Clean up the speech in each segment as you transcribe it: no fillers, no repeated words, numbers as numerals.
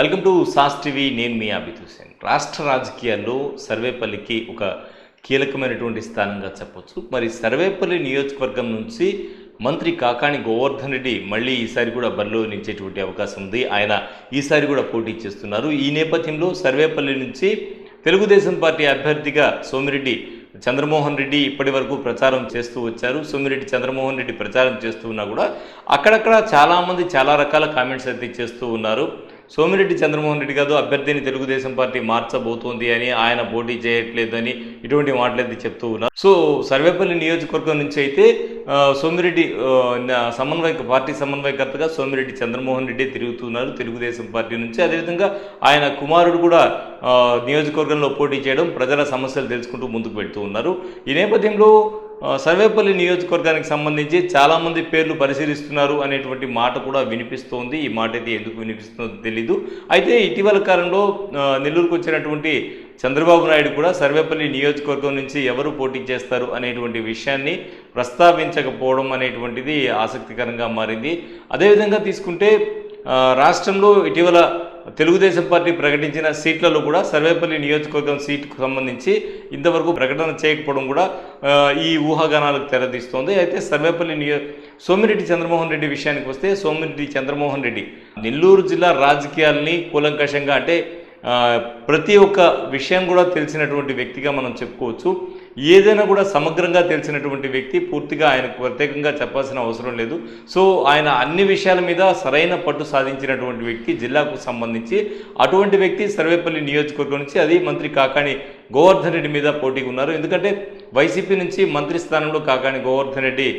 Welcome to sauce TV. నేను మీ అభిత్ హుసేన్. రాష్ట్ర రాజకీయాల్లో సర్వేపల్లికి ఒక కీలకమైనటువంటి స్థానంగా చెప్పొచ్చు. మరి సర్వేపల్లి నియోజకవర్గం నుంచి మంత్రి కాకాణి గోవర్ధన్ రెడ్డి మళ్ళీ ఈసారి కూడా బరిలో నిలిచేటువంటి అవకాశం ఉంది. ఆయన ఈసారి కూడా పోటీ చేస్తున్నారు. ఈ నేపథ్యంలో సర్వేపల్లి నుంచి తెలుగుదేశం పార్టీ అభ్యర్థిగా సోమిరెడ్డి చంద్రమోహన్ రెడ్డి ఇప్పటి వరకు ప్రచారం చేస్తూ వచ్చారు. సోమిరెడ్డి చంద్రమోహన్ రెడ్డి ప్రచారం చేస్తూ ఉన్నా కూడా అక్కడక్కడ చాలామంది చాలా రకాల కామెంట్స్ అయితే చేస్తూ ఉన్నారు. సోమిరెడ్డి చంద్రమోహన్ రెడ్డి కాదు అభ్యర్థిని తెలుగుదేశం పార్టీ మార్చబోతోంది అని, ఆయన పోటీ చేయట్లేదని ఇటువంటి మాటలైతే చెప్తూ ఉన్నారు. సో సర్వేపల్లి నియోజకవర్గం నుంచి అయితే సోమిరెడ్డి పార్టీ సమన్వయకర్తగా సోమిరెడ్డి చంద్రమోహన్ రెడ్డి తిరుగుతున్నారు తెలుగుదేశం పార్టీ నుంచి. అదేవిధంగా ఆయన కుమారుడు కూడా నియోజకవర్గంలో పోటీ చేయడం, ప్రజల సమస్యలు తెలుసుకుంటూ ముందుకు వెళ్తూ ఉన్నారు. ఈ నేపథ్యంలో సర్వేపల్లి నియోజకవర్గానికి సంబంధించి చాలామంది పేర్లు పరిశీలిస్తున్నారు అనేటువంటి మాట కూడా వినిపిస్తోంది. ఈ మాట అయితే ఎందుకు వినిపిస్తుందో తెలీదు. అయితే ఇటీవల కాలంలో నెల్లూరుకు వచ్చినటువంటి చంద్రబాబు నాయుడు కూడా సర్వేపల్లి నియోజకవర్గం నుంచి ఎవరు పోటీ చేస్తారు అనేటువంటి విషయాన్ని ప్రస్తావించకపోవడం అనేటువంటిది ఆసక్తికరంగా మారింది. అదేవిధంగా తీసుకుంటే రాష్ట్రంలో ఇటీవల తెలుగుదేశం పార్టీ ప్రకటించిన సీట్లలో కూడా సర్వేపల్లి నియోజకవర్గం సీటుకు సంబంధించి ఇంతవరకు ప్రకటన చేయకపోవడం కూడా ఈ ఊహాగానాలకు తెరదీస్తోంది. అయితే సోమిరెడ్డి చంద్రమోహన్ రెడ్డి విషయానికి వస్తే, సోమిరెడ్డి చంద్రమోహన్ రెడ్డి నెల్లూరు జిల్లా రాజకీయాల్ని కూలంకషంగా అంటే ప్రతి ఒక్క విషయం కూడా తెలిసినటువంటి వ్యక్తిగా మనం చెప్పుకోవచ్చు. ఏదైనా కూడా సమగ్రంగా తెలిసినటువంటి వ్యక్తి. పూర్తిగా ఆయనకు ప్రత్యేకంగా చెప్పాల్సిన అవసరం లేదు. సో ఆయన అన్ని విషయాల మీద సరైన పట్టు సాధించినటువంటి వ్యక్తి జిల్లాకు సంబంధించి. అటువంటి వ్యక్తి సర్వేపల్లి నియోజకవర్గం నుంచి, అది మంత్రి కాకాణి గోవర్ధన్ రెడ్డి మీద పోటీగా ఉన్నారు. ఎందుకంటే వైసీపీ నుంచి మంత్రి స్థానంలో కాకాణి గోవర్ధన్ రెడ్డి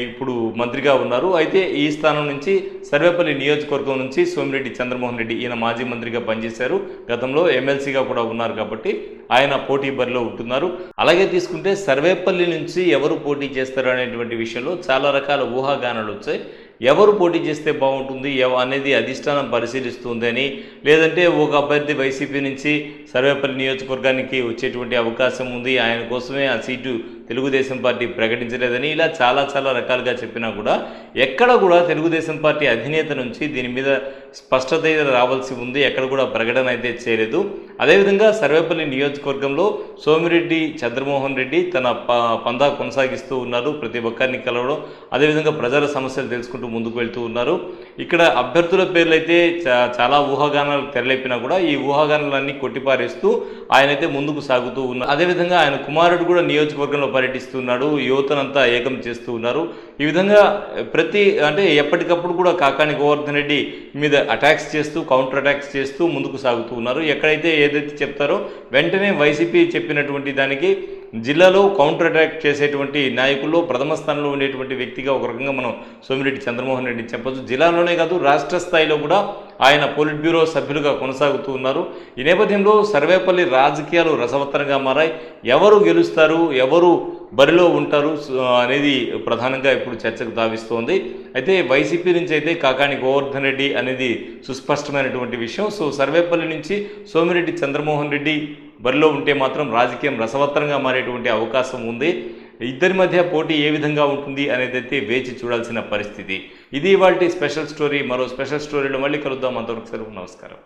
ఇప్పుడు మంత్రిగా ఉన్నారు. అయితే ఈ స్థానం నుంచి సర్వేపల్లి నియోజకవర్గం నుంచి సోమిరెడ్డి చంద్రమోహన్ రెడ్డి, ఈయన మాజీ మంత్రిగా పనిచేశారు, గతంలో ఎమ్మెల్సీగా కూడా ఉన్నారు కాబట్టి ఆయన పోటీ బరిలో ఉంటున్నారు. అలాగే తీసుకుంటే సర్వేపల్లి నుంచి ఎవరు పోటీ చేస్తారు అనేటువంటి విషయంలో చాలా రకాల ఊహాగానాలు వచ్చాయి. ఎవరు పోటీ చేస్తే బాగుంటుంది అనేది అధిష్టానం పరిశీలిస్తుందని, లేదంటే ఒక అభ్యర్థి వైసీపీ నుంచి సర్వేపల్లి నియోజకవర్గానికి వచ్చేటువంటి అవకాశం ఉంది, ఆయన కోసమే ఆ సీటు తెలుగుదేశం పార్టీ ప్రకటించలేదని, ఇలా చాలా రకాలుగా చెప్పినా కూడా ఎక్కడ కూడా తెలుగుదేశం పార్టీ అధినేత నుంచి దీని మీద స్పష్టత రావాల్సి ఉంది. ఎక్కడ కూడా ప్రకటన అయితే చేయలేదు. అదేవిధంగా సర్వేపల్లి నియోజకవర్గంలో సోమిరెడ్డి చంద్రమోహన్ రెడ్డి తన పందా కొనసాగిస్తూ ఉన్నారు. ప్రతి ఒక్కరిని కలవడం, అదేవిధంగా ప్రజల సమస్యలు తెలుసుకుంటూ ముందుకు వెళ్తూ ఉన్నారు. ఇక్కడ అభ్యర్థుల పేర్లు అయితే చాలా ఊహాగానాలు తెరలేపినా కూడా ఈ ఊహాగానాలన్నీ కొట్టిపారేస్తూ ఆయనైతే ముందుకు సాగుతూ ఉన్నారు. అదేవిధంగా ఆయన కుమారుడు కూడా నియోజకవర్గంలో పర్యటిస్తున్నాడు, యువతనంతా ఏకం చేస్తూ ఉన్నారు. ఈ విధంగా ఎప్పటికప్పుడు కూడా కాకాణి గోవర్ధన్ రెడ్డి మీద అటాక్స్ చేస్తూ, కౌంటర్ అటాక్స్ చేస్తూ ముందుకు సాగుతూ ఉన్నారు. ఎక్కడైతే ఏదైతే చెప్తారో వెంటనే వైసీపీ చెప్పినటువంటి దానికి జిల్లాలో కౌంటర్ అటాక్ చేసేటువంటి నాయకుల్లో ప్రథమ స్థానంలో ఉండేటువంటి వ్యక్తిగా ఒక రకంగా మనం సోమిరెడ్డి చంద్రమోహన్ రెడ్డి చెప్పొచ్చు. జిల్లాలోనే కాదు రాష్ట్ర స్థాయిలో కూడా ఆయన పోలిట్ బ్యూరో సభ్యులుగా కొనసాగుతూ ఉన్నారు. ఈ నేపథ్యంలో సర్వేపల్లి రాజకీయాలు రసవత్తరంగా మారాయి. ఎవరు గెలుస్తారు, ఎవరు బరిలో ఉంటారు అనేది ప్రధానంగా ఇప్పుడు చర్చకు తావిస్తోంది. అయితే వైసీపీ నుంచి అయితే కాకాణి గోవర్ధన్ రెడ్డి అనేది సుస్పష్టమైనటువంటి విషయం. సో సర్వేపల్లి నుంచి సోమిరెడ్డి చంద్రమోహన్ రెడ్డి బరిలో ఉంటే మాత్రం రాజకీయం రసవత్తరంగా మారేటువంటి అవకాశం ఉంది. ఇద్దరి మధ్య పోటీ ఏ విధంగా ఉంటుంది అనేది అయితే వేచి చూడాల్సిన పరిస్థితి. ఇది ఇవాల్టి స్పెషల్ స్టోరీ. మరో స్పెషల్ స్టోరీలో మళ్ళీ కలుద్దాం. అంతవరకు సెలవు. నమస్కారం.